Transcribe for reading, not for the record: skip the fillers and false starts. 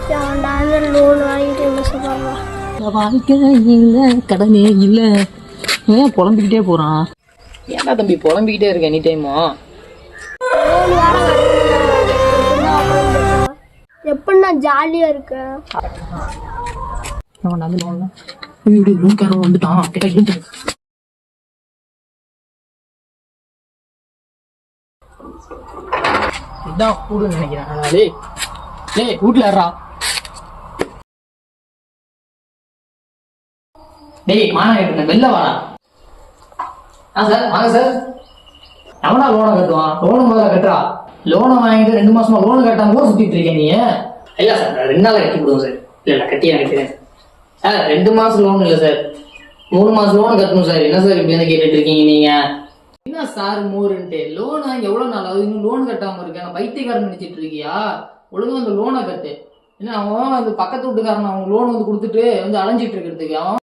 Loan வாங்கிட்டு என்ன சொல்றாங்க? வாழ்க்கை இல்லை, கடனே இல்லை, ஏன் புலம்பிக்கிட்டே போகிறான்? ஏன்டா தம்பி புலம்பிக்கிட்டே இருக்க எனி டைமா? எப்படின்னா ஜாலியா இருக்க வந்துட்டான். இதான் கூடுன்னு நினைக்கிறேன். வீட்டுல ஏறா. டேய் மாநாடு வெளில வாடா. சார் வாங்க சார். எவனா லோனை கட்டுவான்? லோனு முதல்ல கட்டுறா. லோனை வாங்கிட்டு 2 மாசமா லோனு கட்டாம கூட சுத்திட்டு இருக்கேன் நீ. இல்ல சார் 2 நாள் கட்டி கொடுங்க சார். இல்ல கட்டி நினைக்கிறேன் சார். 2 மாசம் லோன் இல்ல சார், 3 மாசம் லோன் கட்டணும் சார். என்ன சார் இப்படி கேட்டுட்டு இருக்கீங்க நீங்க? என்ன சார் மோருன்ட்டு லோன் வாங்கி எவ்வளவு நாள் ஆகுது, இன்னும் லோன் கட்டாம இருக்கேன்? பைத்தியக்காரன் நினைச்சிட்டு இருக்கியா? ஒழுங்கா அந்த லோனை கட்டு. என்ன அவன் அந்த பக்கத்து வீட்டுக்காரன் அவங்க லோன் வந்து கொடுத்துட்டு வந்து அலைஞ்சிட்டு இருக்கிறதுக்கு அவன்